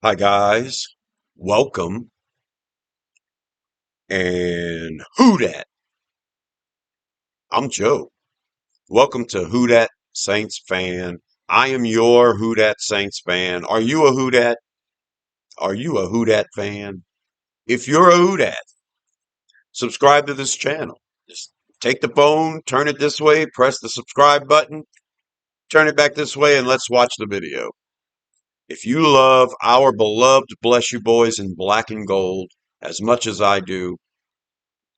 Hi guys, welcome and who dat? I'm Joe. Welcome to Who Dat Saints fan. I am your Who Dat Saints fan. Are you a Who Dat? Are you a Who Dat fan? If you're a Who Dat, subscribe to this channel. Just take the phone, turn it this way, press the subscribe button, turn it back this way, and let's watch the video. If you love our beloved Bless You Boys in black and gold as much as I do,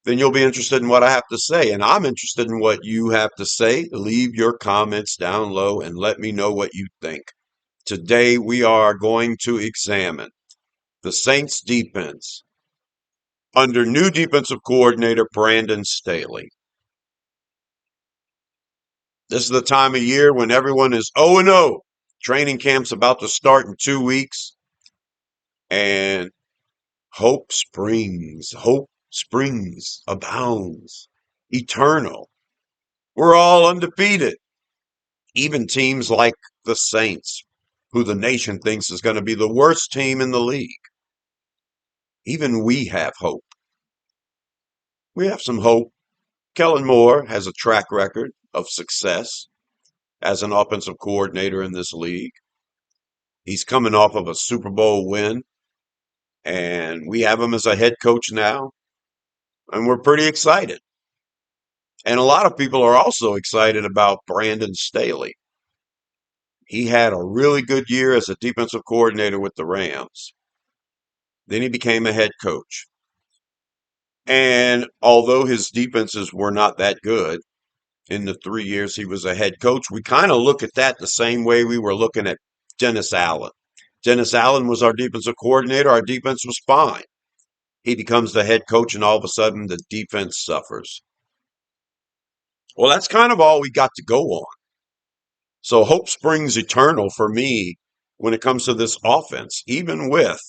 then you'll be interested in what I have to say. And I'm interested in what you have to say. Leave your comments down low and let me know what you think. Today, we are going to examine the Saints defense under new defensive coordinator Brandon Staley. This is the time of year when everyone is 0-0. Training camp's about to start in 2 weeks, and hope springs, abounds, eternal. We're all undefeated. Even teams like the Saints, who the nation thinks is going to be the worst team in the league, even we have hope. We have some hope. Kellen Moore has a track record of success as an offensive coordinator in this league. He's coming off of a Super Bowl win, and we have him as a head coach now, and we're pretty excited. And a lot of people are also excited about Brandon Staley. He had a really good year as a defensive coordinator with the Rams. Then he became a head coach. And although his defenses were not that good in the 3 years he was a head coach, we kind of look at that the same way we were looking at Dennis Allen. Dennis Allen was our defensive coordinator. Our defense was fine. He becomes the head coach, and all of a sudden the defense suffers. Well, that's kind of all we got to go on. So hope springs eternal for me when it comes to this offense, even with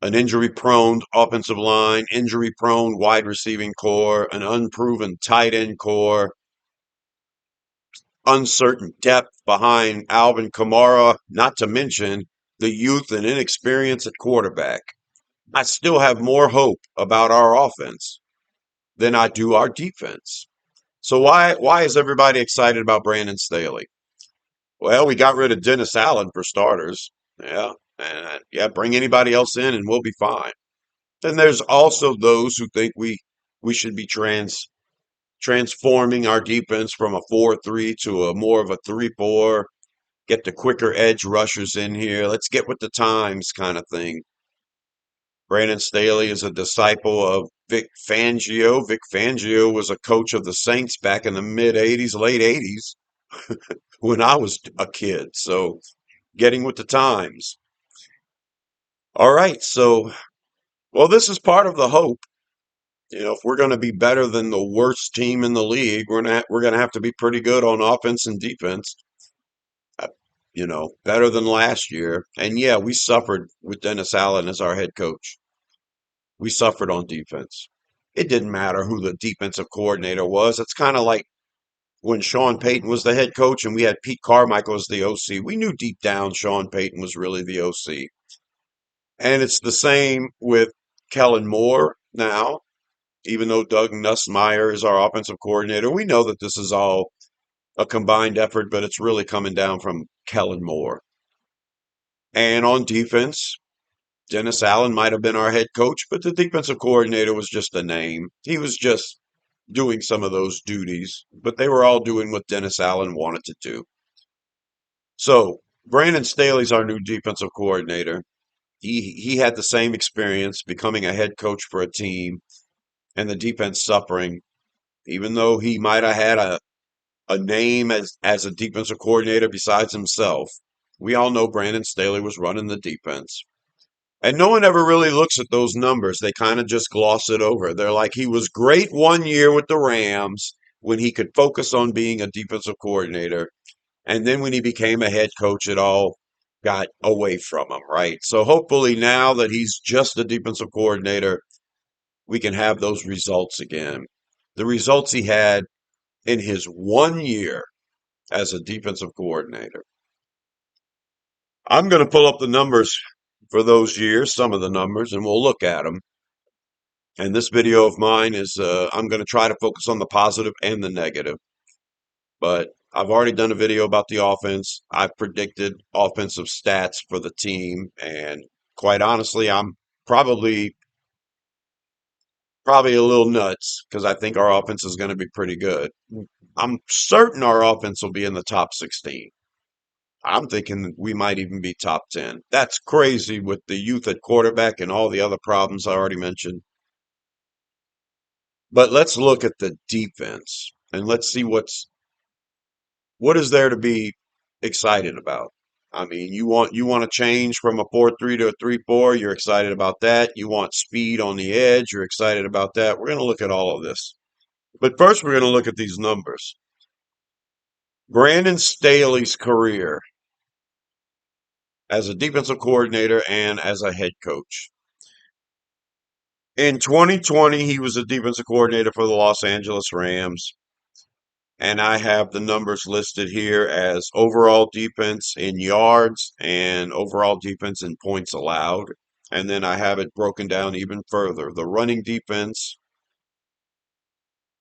an injury prone offensive line, injury prone wide receiving core, an unproven tight end core, uncertain depth behind Alvin Kamara, not to mention the youth and inexperience at quarterback. I still have more hope about our offense than I do our defense. So why is everybody excited about Brandon Staley? Well, we got rid of Dennis Allen for starters. Yeah, and yeah, bring anybody else in and we'll be fine. Then there's also those who think we should be transforming our defense from a 4-3 to a more of a 3-4. Get the quicker edge rushers in here. Let's get with the times kind of thing. Brandon Staley is a disciple of Vic Fangio. Vic Fangio was a coach of the Saints back in the mid 80s, late 80s when I was a kid. So getting with the times. All right. So, well, this is part of the hope. If we're going to be better than the worst team in the league, we're gonna have to be pretty good on offense and defense. Uh, better than last year. And yeah, we suffered with Dennis Allen as our head coach. We suffered on defense. It didn't matter who the defensive coordinator was. It's kind of like when Sean Payton was the head coach and we had Pete Carmichael as the OC. We knew deep down Sean Payton was really the OC. And it's the same with Kellen Moore now. Even though Doug Nussmeier is our offensive coordinator, we know that this is all a combined effort, but it's really coming down from Kellen Moore. And on defense, Dennis Allen might have been our head coach, but the defensive coordinator was just a name. He was just doing some of those duties, but they were all doing what Dennis Allen wanted to do. So Brandon Staley's our new defensive coordinator. He had the same experience becoming a head coach for a team and the defense suffering, even though he might have had a name as a defensive coordinator besides himself. We all know Brandon Staley was running the defense. And no one ever really looks at those numbers. They kind of just gloss it over. They're like, he was great one year with the Rams when he could focus on being a defensive coordinator. And then when he became a head coach, it all got away from him, right? So hopefully now that he's just a defensive coordinator, we can have those results again. The results he had in his one year as a defensive coordinator. I'm going to pull up the numbers for those years, some of the numbers, and we'll look at them. And this video of mine is, I'm going to try to focus on the positive and the negative. But I've already done a video about the offense. I've predicted offensive stats for the team. And quite honestly, I'm probably probably a little nuts because I think our offense is going to be pretty good. I'm certain our offense will be in the top 16. I'm thinking we might even be top 10. That's crazy with the youth at quarterback and all the other problems I already mentioned. But let's look at the defense and let's see what is there to be excited about. I mean, you want to change from a 4-3 to a 3-4, you're excited about that. You want speed on the edge, you're excited about that. We're going to look at all of this. But first we're going to look at these numbers. Brandon Staley's career as a defensive coordinator and as a head coach. In 2020, he was a defensive coordinator for the Los Angeles Rams. And I have the numbers listed here as overall defense in yards and overall defense in points allowed. And then I have it broken down even further. The running defense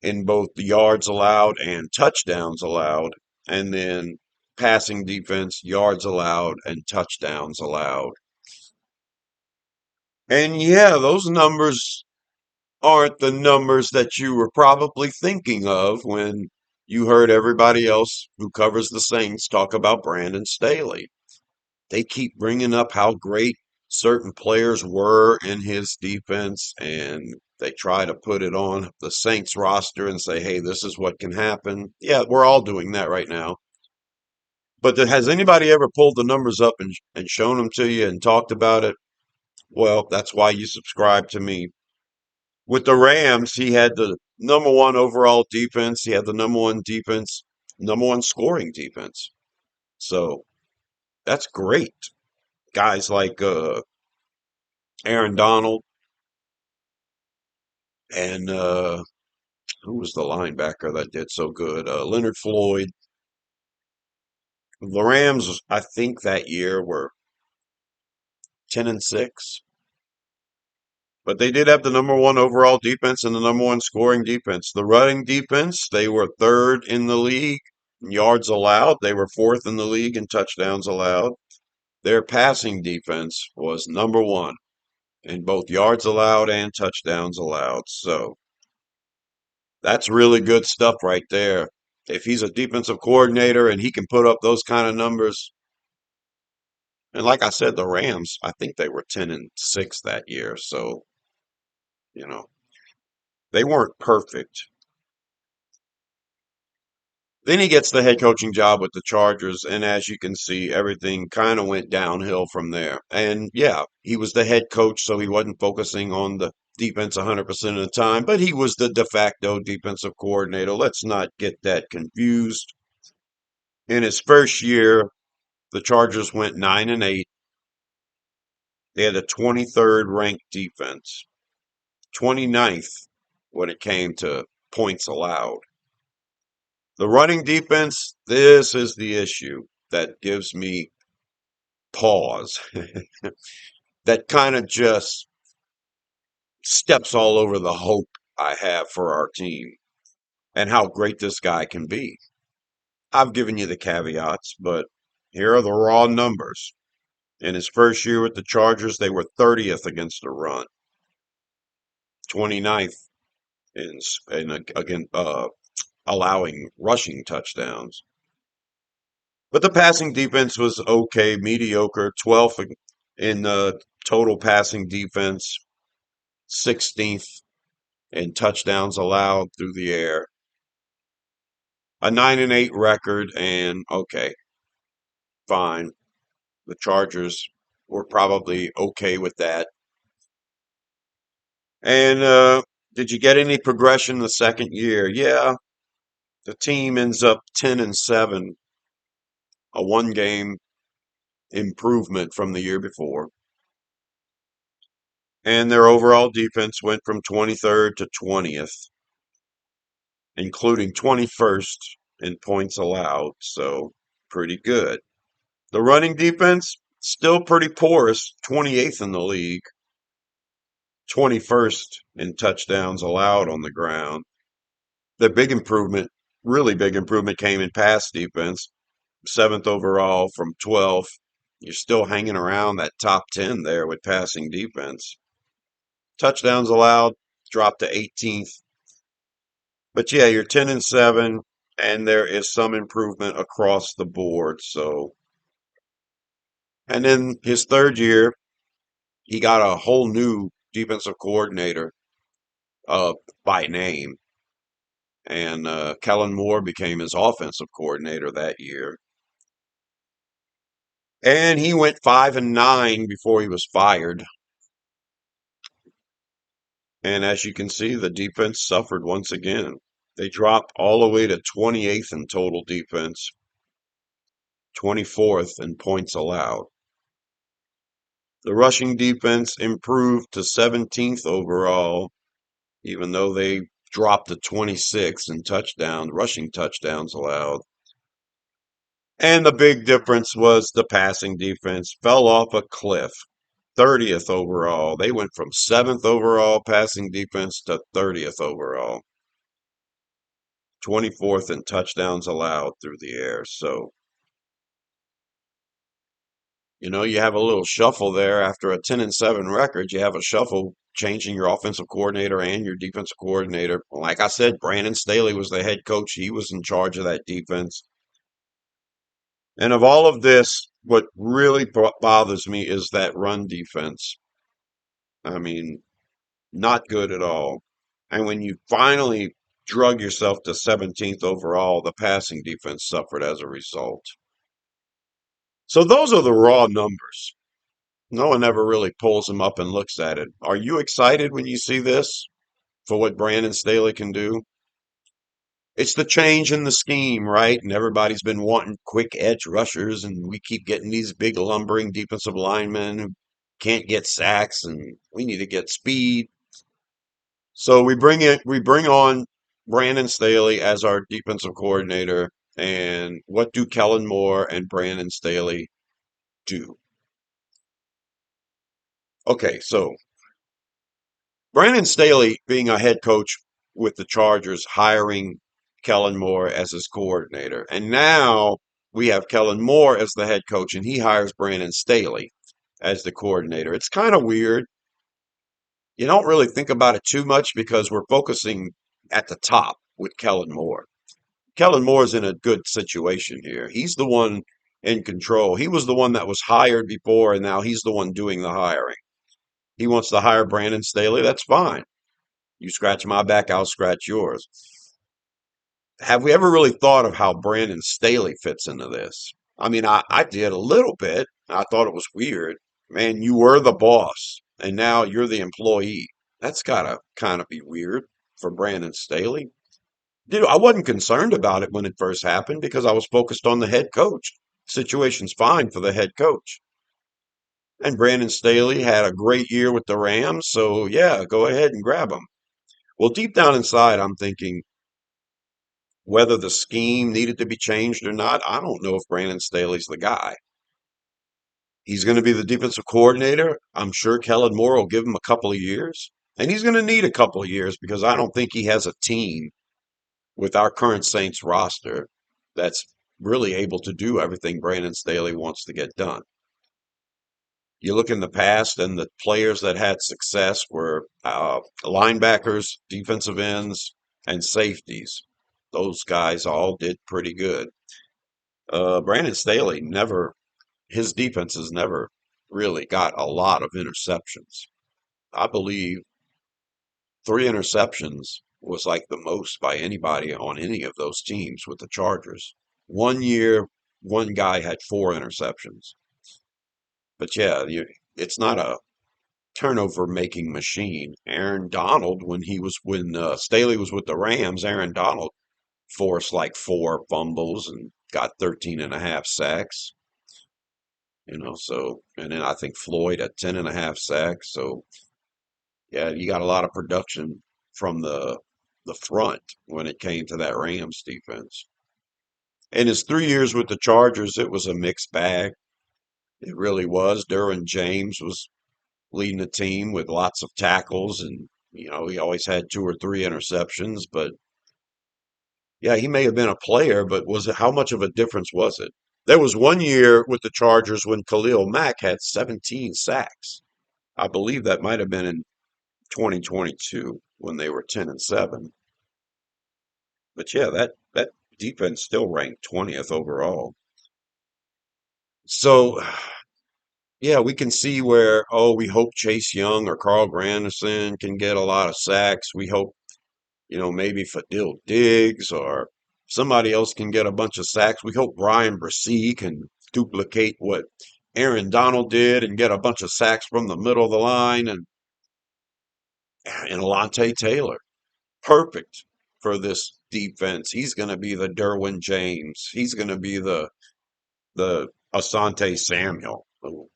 in both the yards allowed and touchdowns allowed. And then passing defense, yards allowed and touchdowns allowed. And yeah, those numbers aren't the numbers that you were probably thinking of when you heard everybody else who covers the Saints talk about Brandon Staley. They keep bringing up how great certain players were in his defense, and they try to put it on the Saints roster and say, hey, this is what can happen. Yeah, we're all doing that right now. But has anybody ever pulled the numbers up and shown them to you and talked about it? Well, that's why you subscribe to me. With the Rams, he had the number one overall defense. He had the number one defense, number one scoring defense. So that's great. Guys like Aaron Donald and who was the linebacker that did so good? Leonard Floyd. The Rams, I think that year were 10-6, but they did have the number one overall defense and the number one scoring defense. The running defense, they were third in the league in yards allowed. They were fourth in the league in touchdowns allowed. Their passing defense was number one in both yards allowed and touchdowns allowed. So that's really good stuff right there. If he's a defensive coordinator and he can put up those kind of numbers, and like I said, the Rams, I think they were 10-6 that year. So, you know, they weren't perfect. Then he gets the head coaching job with the Chargers, and as you can see, everything kind of went downhill from there. And yeah, he was the head coach, so he wasn't focusing on the defense 100% of the time, but he was the de facto defensive coordinator. Let's not get that confused. In his first year, the Chargers went 9-8. They had a 23rd ranked defense, 29th when it came to points allowed. The running defense, this is the issue that gives me pause. That kind of just steps all over the hope I have for our team and how great this guy can be. I've given you the caveats, but here are the raw numbers. In his first year with the Chargers, they were 30th against the run, 29th in again allowing rushing touchdowns. But the passing defense was okay, mediocre, 12th in total passing defense, 16th in touchdowns allowed through the air. A 9-8 record, and okay, fine. The Chargers were probably okay with that. And did you get any progression the second year? Yeah, the team ends up 10-7, a one-game improvement from the year before. And their overall defense went from 23rd to 20th, including 21st in points allowed. So pretty good. The running defense, Still pretty porous, 28th in the league, 21st in touchdowns allowed on the ground. The big improvement, really big improvement, came in pass defense, 7th overall from 12th. You're still hanging around that top 10 there with passing defense. Touchdowns allowed dropped to 18th. But yeah, you're 10-7, and there is some improvement across the board. So, and then his third year, he got a whole new defensive coordinator uh, by name, and Kellen Moore became his offensive coordinator that year. And he went 5-9 before he was fired. And as you can see, the defense suffered once again. They dropped all the way to 28th in total defense, 24th in points allowed. The rushing defense improved to 17th overall, even though they dropped to 26 in rushing touchdowns allowed. And the big difference was the passing defense fell off a cliff. 30th overall. They went from 7th overall passing defense to 30th overall. 24th in touchdowns allowed through the air. So, you have a little shuffle there after a 10-7 record. You have a shuffle changing your offensive coordinator and your defensive coordinator. Like I said, Brandon Staley was the head coach. He was in charge of that defense. And of all of this, what really bothers me is that run defense. I mean, not good at all. And when you finally drug yourself to 17th overall, the passing defense suffered as a result. So those are the raw numbers. No one ever really pulls them up and looks at it. Are you excited when you see this for what Brandon Staley can do? It's the change in the scheme, right? And everybody's been wanting quick edge rushers, and we keep getting these big lumbering defensive linemen who can't get sacks, and we need to get speed. So we bring on Brandon Staley as our defensive coordinator. And what do Kellen Moore and Brandon Staley do? Okay, so Brandon Staley, being a head coach with the Chargers, hiring Kellen Moore as his coordinator. And now we have Kellen Moore as the head coach, and he hires Brandon Staley as the coordinator. It's kind of weird. You don't really think about it too much because we're focusing at the top with Kellen Moore. Kellen Moore's in a good situation here. He's the one in control. He was the one that was hired before, and now he's the one doing the hiring. He wants to hire Brandon Staley. That's fine. You scratch my back, I'll scratch yours. Have we ever really thought of how Brandon Staley fits into this? I mean, I did a little bit. I thought it was weird. Man, you were the boss, and now you're the employee. That's gotta kind of be weird for Brandon Staley. Dude, I wasn't concerned about it when it first happened because I was focused on the head coach. Situation's fine for the head coach. And Brandon Staley had a great year with the Rams, so yeah, go ahead and grab him. Well, deep down inside, I'm thinking whether the scheme needed to be changed or not. I don't know if Brandon Staley's the guy. He's going to be the defensive coordinator. I'm sure Kellen Moore will give him a couple of years. And he's going to need a couple of years because I don't think he has a team with our current Saints roster that's really able to do everything Brandon Staley wants to get done. You look in the past, and the players that had success were linebackers, defensive ends, and safeties. Those guys all did pretty good. Brandon Staley his defense has never really got a lot of interceptions. I believe 3 interceptions was like the most by anybody on any of those teams with the Chargers. One year, one guy had 4 interceptions. But yeah, it's not a turnover making machine. Aaron Donald, when Staley was with the Rams, Aaron Donald forced like 4 fumbles and got 13.5 sacks. So, and then I think Floyd at 10.5 sacks. So yeah, you got a lot of production from the front when it came to that Rams defense. In his 3 years with the Chargers, it was a mixed bag. It really was. Derwin James was leading the team with lots of tackles, and he always had two or three interceptions. But yeah, he may have been a player, but was it how much of a difference was it? There was one year with the Chargers when Khalil Mack had 17 sacks. I believe that might have been in 2022 when they were 10-7. But yeah, that defense still ranked 20th overall. So yeah, we can see where, oh, we hope Chase Young or Carl Granderson can get a lot of sacks. We hope, maybe Fadil Diggs or somebody else can get a bunch of sacks. We hope Brian Bresee can duplicate what Aaron Donald did and get a bunch of sacks from the middle of the line, and Alante Taylor. Perfect for this defense. He's going to be the Derwin James. He's going to be the Asante Samuel who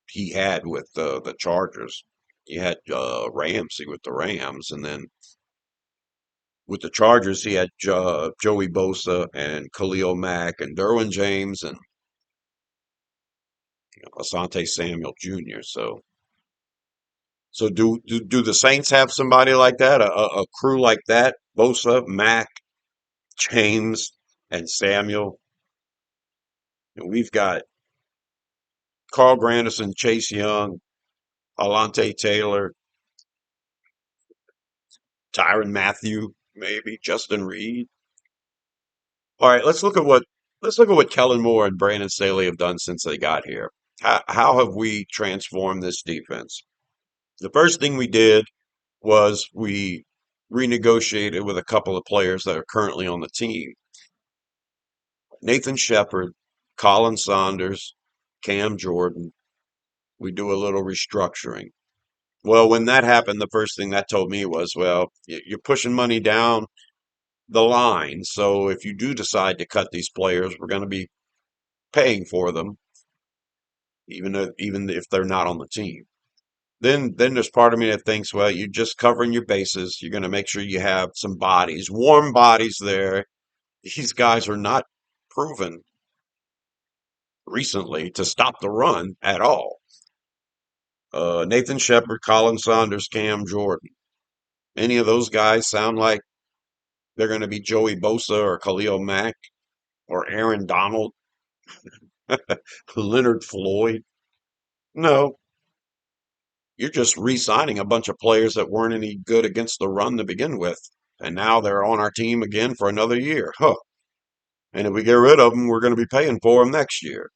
he had with the Chargers. He had Ramsey with the Rams, and then with the Chargers he had Joey Bosa and Khalil Mack and Derwin James and Asante Samuel Jr. So do the Saints have somebody like that, a crew like that? Bosa, Mack, James, and Samuel. And we've got Carl Granderson, Chase Young, Alante Taylor, Tyron Matthew, maybe Justin Reed. All right, let's look at what Kellen Moore and Brandon Staley have done since they got here. How have we transformed this defense? The first thing we did was we renegotiated with a couple of players that are currently on the team. Nathan Shepard, Colin Saunders, Cam Jordan. We do a little restructuring. Well, when that happened, the first thing that told me was, well, you're pushing money down the line. So if you do decide to cut these players, we're going to be paying for them, even if they're not on the team. Then there's part of me that thinks, well, you're just covering your bases. You're going to make sure you have some bodies, warm bodies there. These guys are not proven recently to stop the run at all. Nathan Shepard, Colin Saunders, Cam Jordan. Any of those guys sound like they're going to be Joey Bosa or Khalil Mack or Aaron Donald, Leonard Floyd? No, you're just re-signing a bunch of players that weren't any good against the run to begin with, and now they're on our team again for another year. Huh. And if we get rid of them, we're going to be paying for them next year.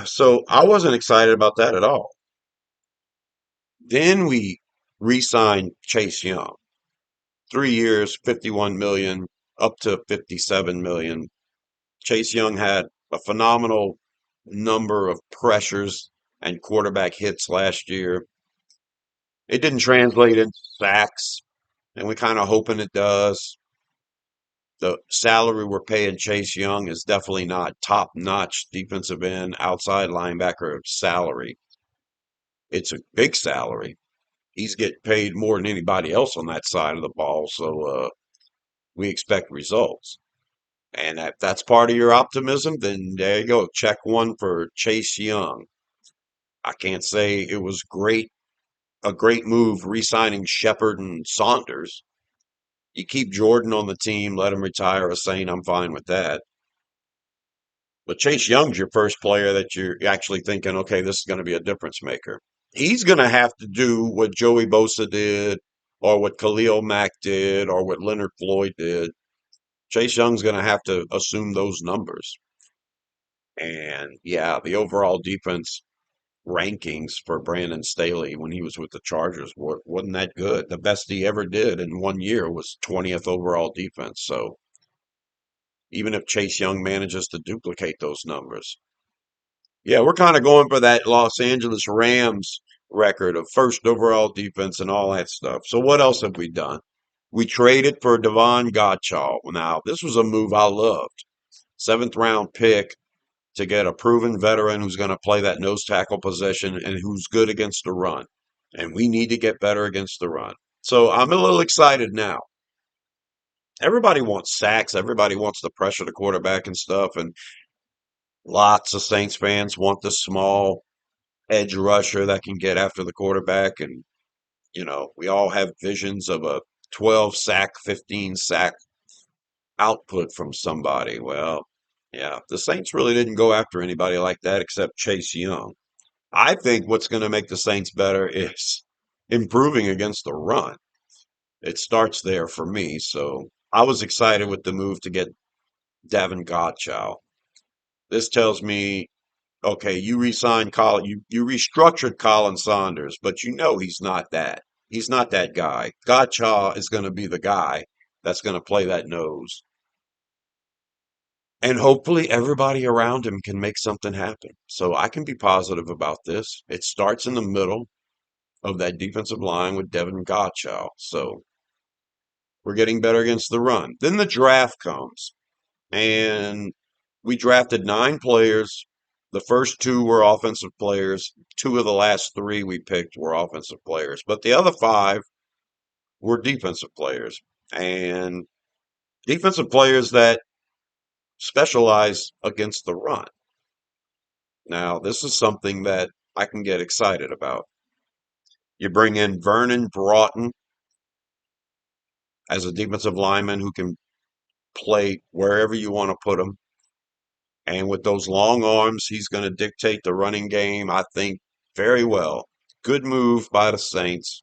So I wasn't excited about that at all. Then we re-signed Chase Young, 3 years, 51 million, up to 57 million. Chase Young had a phenomenal number of pressures and quarterback hits last year. It didn't translate into sacks, and we kind of hoping it does. The salary we're paying Chase Young is definitely not top-notch defensive end, outside linebacker salary. It's a big salary. He's getting paid more than anybody else on that side of the ball, so we expect results. And if that's part of your optimism, then there you go. Check one for Chase Young. I can't say it was a great move re-signing Shepard and Saunders. You keep Jordan on the team, let him retire a Saint, I'm fine with that. But Chase Young's your first player that you're actually thinking, okay, this is going to be a difference maker. He's going to have to do what Joey Bosa did, or what Khalil Mack did, or what Leonard Floyd did. Chase Young's going to have to assume those numbers. And yeah, the overall defense rankings for Brandon Staley when he was with the Chargers wasn't that good. The best he ever did in one year was 20th overall defense. So even if Chase Young manages to duplicate those numbers, yeah, we're kind of going for that Los Angeles Rams record of first overall defense and all that stuff. So what else have we done? We traded for Devon Gottschall. Now, this was a move I loved. Seventh round pick to get a proven veteran who's going to play that nose tackle position and who's good against the run. And we need to get better against the run. So I'm a little excited now. Everybody wants sacks. Everybody wants to pressure the quarterback and stuff. And Lots of Saints fans want the small edge rusher that can get after the quarterback. And, we all have visions of a 12 sack, 15 sack output from somebody. Well, yeah, the Saints really didn't go after anybody like that except Chase Young. I think what's going to make the Saints better is improving against the run. It starts there for me. So I was excited with the move to get Davin Godchow. This tells me, okay, you re-signed Colin, you restructured Colin Saunders, but he's not that. He's not that guy. Godchow is going to be the guy that's going to play that nose. And hopefully everybody around him can make something happen. So I can be positive about this. It starts in the middle of that defensive line with Devin Godchow. So we're getting better against the run. Then the draft comes, and we drafted 9 players. The first 2 were offensive players. 2 of the last 3 we picked were offensive players, but the other 5 were defensive players, and defensive players that specialize against the run. Now, this is something that I can get excited about. You bring in Vernon Broughton as a defensive lineman who can play wherever you want to put him. And with those long arms, he's going to dictate the running game, I think, very well. Good move by the Saints.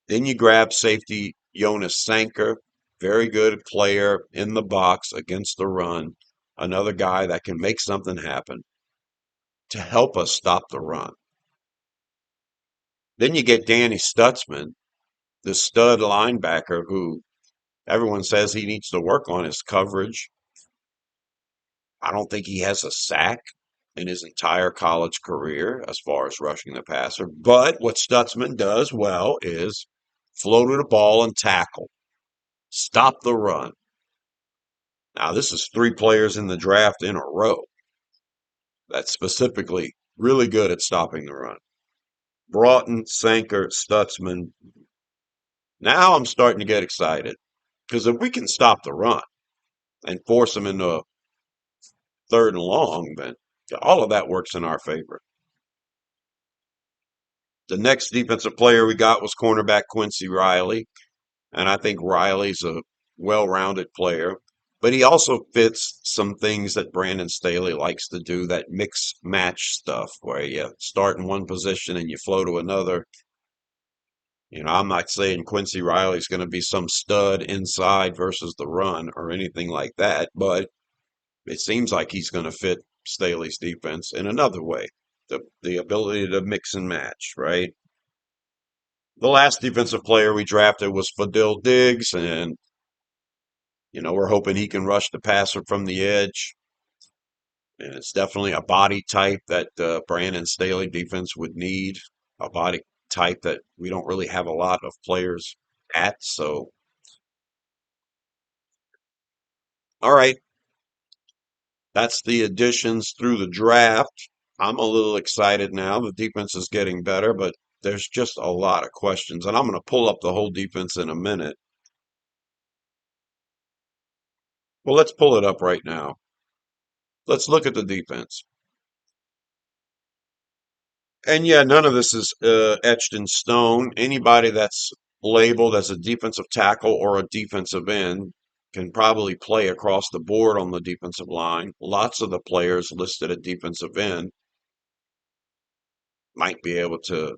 Then you grab safety Jonas Sanker, very good player in the box against the run. Another guy that can make something happen to help us stop the run. Then you get Danny Stutzman, the stud linebacker who everyone says he needs to work on his coverage. I don't think he has a sack in his entire college career as far as rushing the passer. But what Stutzman does well is float to the ball and tackle, stop the run. Now, this is 3 players in the draft in a row that's specifically really good at stopping the run. Broughton, Sanker, Stutzman. Now I'm starting to get excited because if we can stop the run and force them into a 3rd and long, then all of that works in our favor. The next defensive player we got was cornerback Quincy Riley, and I think Riley's a well-rounded player, but he also fits some things that Brandon Staley likes to do, that mix match stuff where you start in one position and you flow to another. I'm not saying Quincy Riley's going to be some stud inside versus the run or anything like that, but it seems like he's going to fit Staley's defense in another way. The ability to mix and match, right? The last defensive player we drafted was Fadil Diggs, and we're hoping he can rush the passer from the edge. And it's definitely a body type that Brandon Staley defense would need, a body type that we don't really have a lot of players at. So, all right, that's the additions through the draft. I'm a little excited now. The defense is getting better, but there's just a lot of questions. And I'm going to pull up the whole defense in a minute. Well, let's pull it up right now. Let's look at the defense. And yeah, none of this is etched in stone. Anybody that's labeled as a defensive tackle or a defensive end can probably play across the board on the defensive line. Lots of the players listed at defensive end might be able to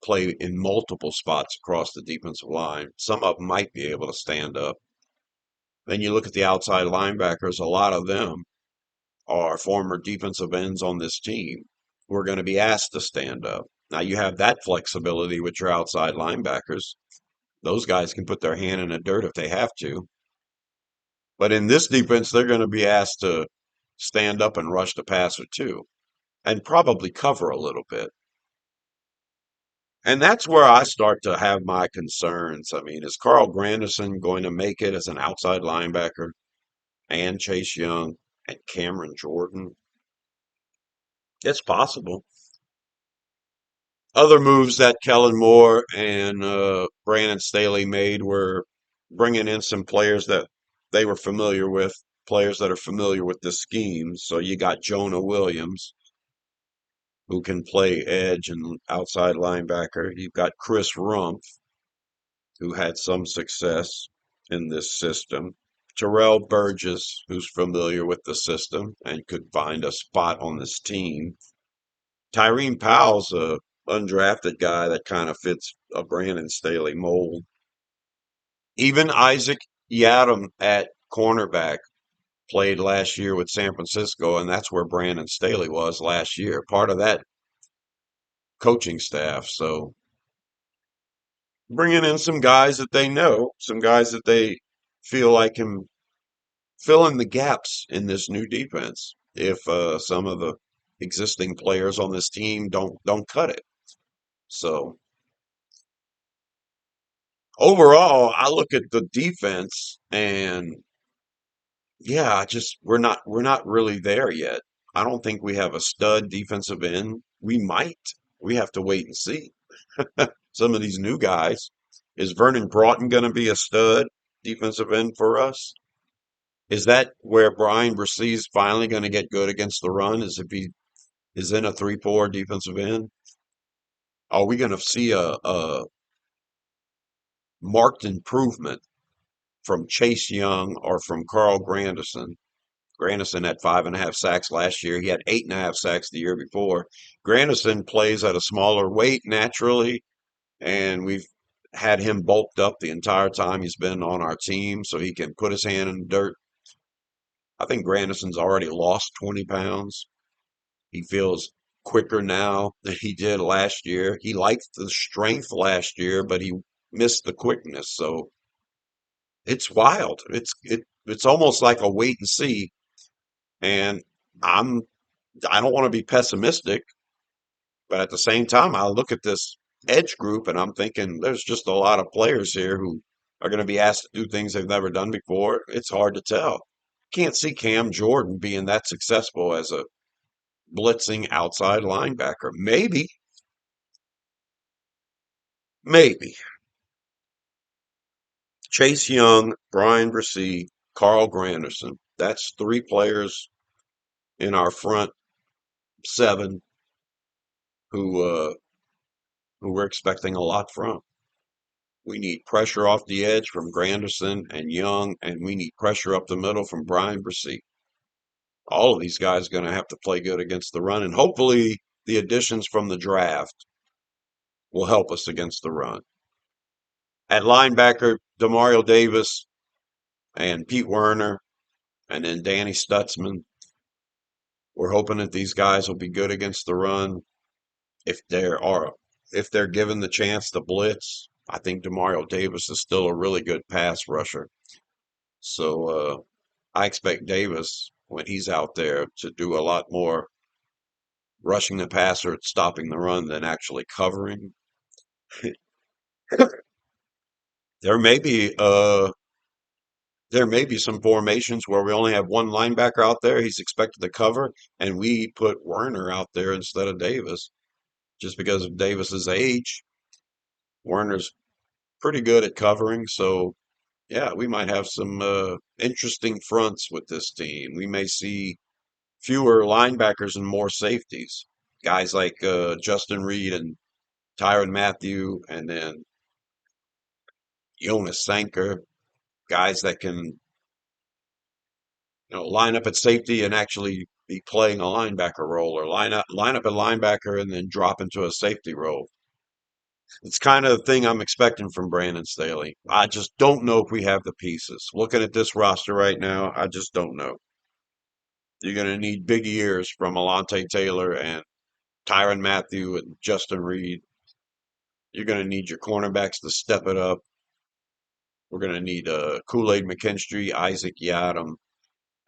play in multiple spots across the defensive line. Some of them might be able to stand up. Then you look at the outside linebackers, a lot of them are former defensive ends on this team who are going to be asked to stand up. Now you have that flexibility with your outside linebackers. Those guys can put their hand in the dirt if they have to. But in this defense, they're going to be asked to stand up and rush the passer too, and probably cover a little bit. And that's where I start to have my concerns. I mean, is Carl Granderson going to make it as an outside linebacker and Chase Young and Cameron Jordan? It's possible. Other moves that Kellen Moore and Brandon Staley made were bringing in some players that they were familiar with. players that are familiar with the scheme. So you got Jonah Williams, who can play edge and outside linebacker. You've got Chris Rumpf, who had some success in this system. Terrell Burgess, who's familiar with the system and could find a spot on this team. Tyreen Powell's a undrafted guy that kind of fits a Brandon Staley mold. Even Isaac Yiadom at cornerback played last year with San Francisco, and that's where Brandon Staley was last year, part of that coaching staff. So bringing in some guys that they know, some guys that they feel like can fill in the gaps in this new defense if some of the existing players on this team don't cut it. So overall, I look at the defense and yeah, I just we're not really there yet. I don't think we have a stud defensive end. We might. We have to wait and see. Some of these new guys. Is Vernon Broughton going to be a stud defensive end for us? Is that where Brian Bressee's finally going to get good against the run? Is if he is in a 3-4 defensive end? Are we going to see a marked improvement from Chase Young or from Carl Granderson? Granderson had 5.5 sacks last year. He had 8.5 sacks the year before. Granderson plays at a smaller weight naturally, and we've had him bulked up the entire time he's been on our team so he can put his hand in the dirt. I think Granderson's already lost 20 pounds. He feels quicker now than he did last year. He liked the strength last year, but he missed the quickness. So it's wild. It's almost like a wait and see. And I'm I don't want to be pessimistic, but at the same time, I look at this edge group and I'm thinking there's just a lot of players here who are going to be asked to do things they've never done before. It's hard to tell. Can't see Cam Jordan being that successful as a blitzing outside linebacker. Maybe. Chase Young, Brian Bresee, Carl Granderson. That's three players in our front seven who who we're expecting a lot from. We need pressure off the edge from Granderson and Young, and we need pressure up the middle from Brian Bresee. All of these guys are going to have to play good against the run, and hopefully the additions from the draft will help us against the run. At linebacker, Demario Davis and Pete Werner, and then Danny Stutzman. We're hoping that these guys will be good against the run. If there are, if they're given the chance to blitz, I think Demario Davis is still a really good pass rusher. So I expect Davis when he's out there to do a lot more rushing the passer, stopping the run than actually covering. There may be there may be some formations where we only have one linebacker out there. He's expected to cover, and we put Werner out there instead of Davis just because of Davis's age. Werner's pretty good at covering, so yeah, we might have some interesting fronts with this team. We may see fewer linebackers and more safeties. Guys like Justin Reed and Tyrann Mathieu, and then Jonas Sanker, guys that can line up at safety and actually be playing a linebacker role, or line up at linebacker and then drop into a safety role. It's kind of the thing I'm expecting from Brandon Staley. I just don't know if we have the pieces. Looking at this roster right now, I just don't know. You're going to need big years from Alontae Taylor and Tyrann Mathieu and Justin Reed. You're going to need your cornerbacks to step it up. We're going to need Kool-Aid McKinstry, Isaac Yiadom,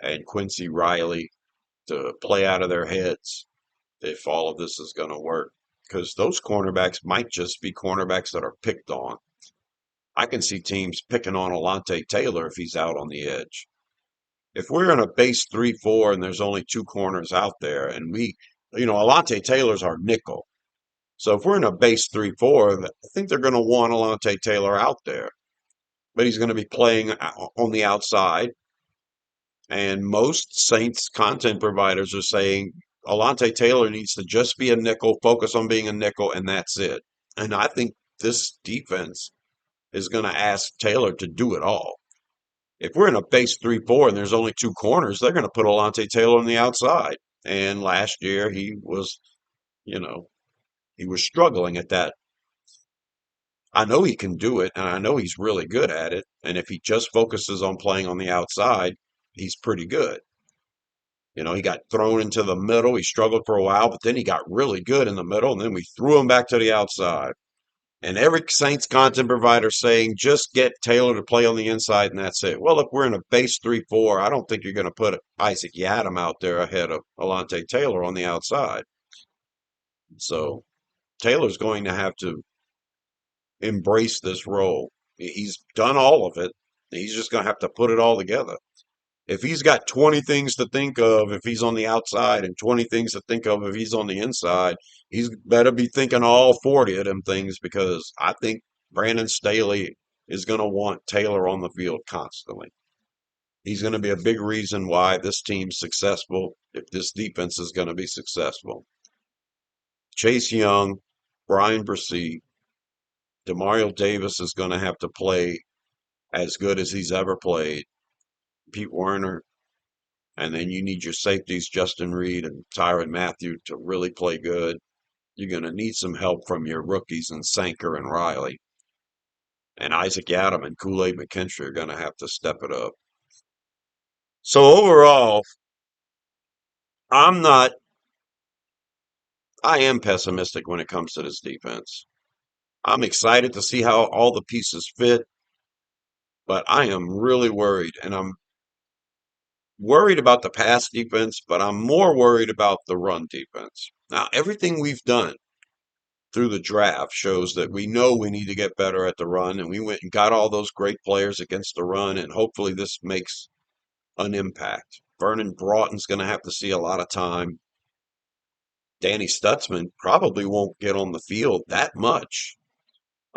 and Quincy Riley to play out of their heads if all of this is going to work. Because those cornerbacks might just be cornerbacks that are picked on. I can see teams picking on Alontae Taylor if he's out on the edge. If we're in a base 3-4 and there's only two corners out there, and Alontae Taylor's our nickel. So if we're in a base 3-4, I think they're going to want Alontae Taylor out there. But he's going to be playing on the outside. And most Saints content providers are saying Alontae Taylor needs to just be a nickel, focus on being a nickel, and that's it. And I think this defense is going to ask Taylor to do it all. If we're in a base 3-4 and there's only two corners, they're going to put Alontae Taylor on the outside. And last year you know, he was struggling at that. I know he can do it, and I know he's really good at it. And if he just focuses on playing on the outside, he's pretty good. He got thrown into the middle. He struggled for a while, but then he got really good in the middle, and then we threw him back to the outside. And every Saints content provider saying just get Taylor to play on the inside, and that's it. Well, if we're in a base 3-4, I don't think you're going to put Isaac Yiadom out there ahead of Alontae Taylor on the outside. So Taylor's going to have to embrace this role. He's done all of it. He's just going to have to put it all together. If he's got 20 things to think of if he's on the outside and 20 things to think of if he's on the inside, he's better be thinking all 40 of them things, because I think Brandon Staley is going to want Taylor on the field constantly. He's going to be a big reason why this team's successful, if this defense is going to be successful. Chase Young, Brian Bresee, Demario Davis is going to have to play as good as he's ever played. Pete Werner. And then you need your safeties, Justin Reed and Tyrann Mathieu, to really play good. You're going to need some help from your rookies and Sanker and Riley. And Isaac Yiadom and Kool-Aid McKinstry are going to have to step it up. So overall, I'm not, I am pessimistic when it comes to this defense. I'm excited to see how all the pieces fit, but I am really worried. And I'm worried about the pass defense, but I'm more worried about the run defense. Now, everything we've done through the draft shows that we know we need to get better at the run, and we went and got all those great players against the run, and hopefully this makes an impact. Vernon Broughton's going to have to see a lot of time. Danny Stutzman probably won't get on the field that much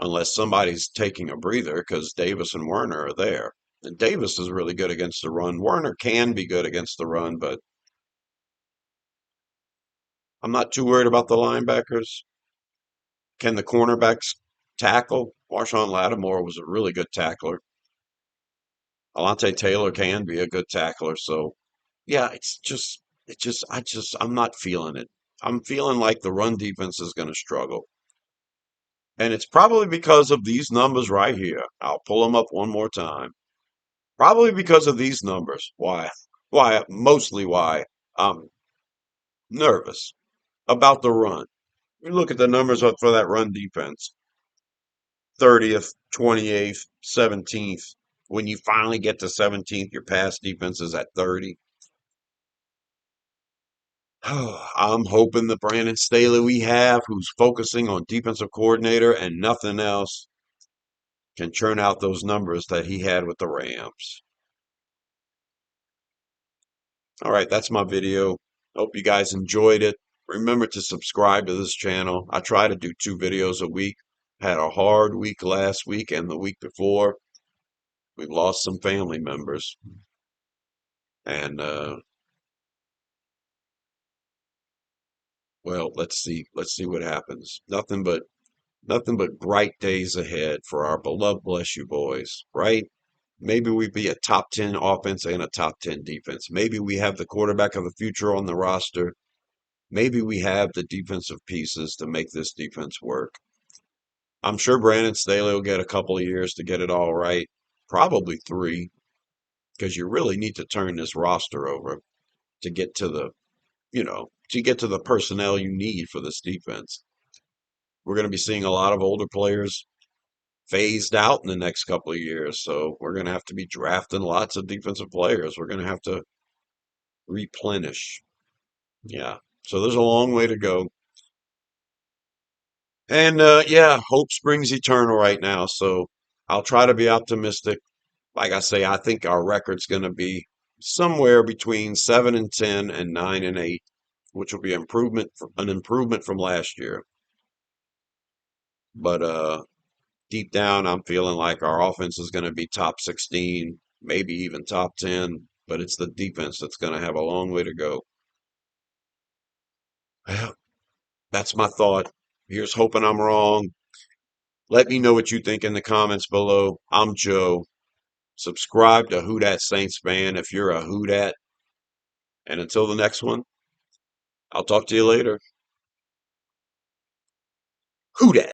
unless somebody's taking a breather, because Davis and Werner are there. And Davis is really good against the run. Werner can be good against the run, but I'm not too worried about the linebackers. Can the cornerbacks tackle? Marshawn Lattimore was a really good tackler. Alontae Taylor can be a good tackler. So, yeah, I'm not feeling it. I'm feeling like the run defense is going to struggle. And it's probably because of these numbers right here. I'll pull them up one more time. Probably because of these numbers. Mostly why I'm nervous about the run. You look at the numbers up for that run defense. 30th, 28th, 17th. When you finally get to 17th, your pass defense is at 30. I'm hoping the Brandon Staley we have, who's focusing on defensive coordinator and nothing else, can churn out those numbers that he had with the Rams. All right, that's my video. Hope you guys enjoyed it. Remember to subscribe to this channel. I try to do 2 videos a week. Had a hard week last week and the week before. We lost some family members. And well, let's see what happens. Nothing but bright days ahead for our beloved Bless You Boys, right? Maybe we be a top 10 offense and a top 10 defense. Maybe we have the quarterback of the future on the roster. Maybe we have the defensive pieces to make this defense work. I'm sure Brandon Staley will get a couple of years to get it all right. Probably 3, because you really need to turn this roster over to get to the personnel you need for this defense. We're going to be seeing a lot of older players phased out in the next couple of years. So we're going to have to be drafting lots of defensive players. We're going to have to replenish. Yeah. So there's a long way to go. And yeah, hope springs eternal right now. So I'll try to be optimistic. Like I say, I think our record's going to be somewhere between 7-10 and 9-8, which will be an improvement from last year. But deep down, I'm feeling like our offense is going to be top 16, maybe even top 10. but it's the defense that's going to have a long way to go. Well, that's my thought. Here's hoping I'm wrong. Let me know what you think in the comments below. I'm Joe. Subscribe to Who Dat Saints fan if you're a Who Dat. And until the next one, I'll talk to you later. Who Dat?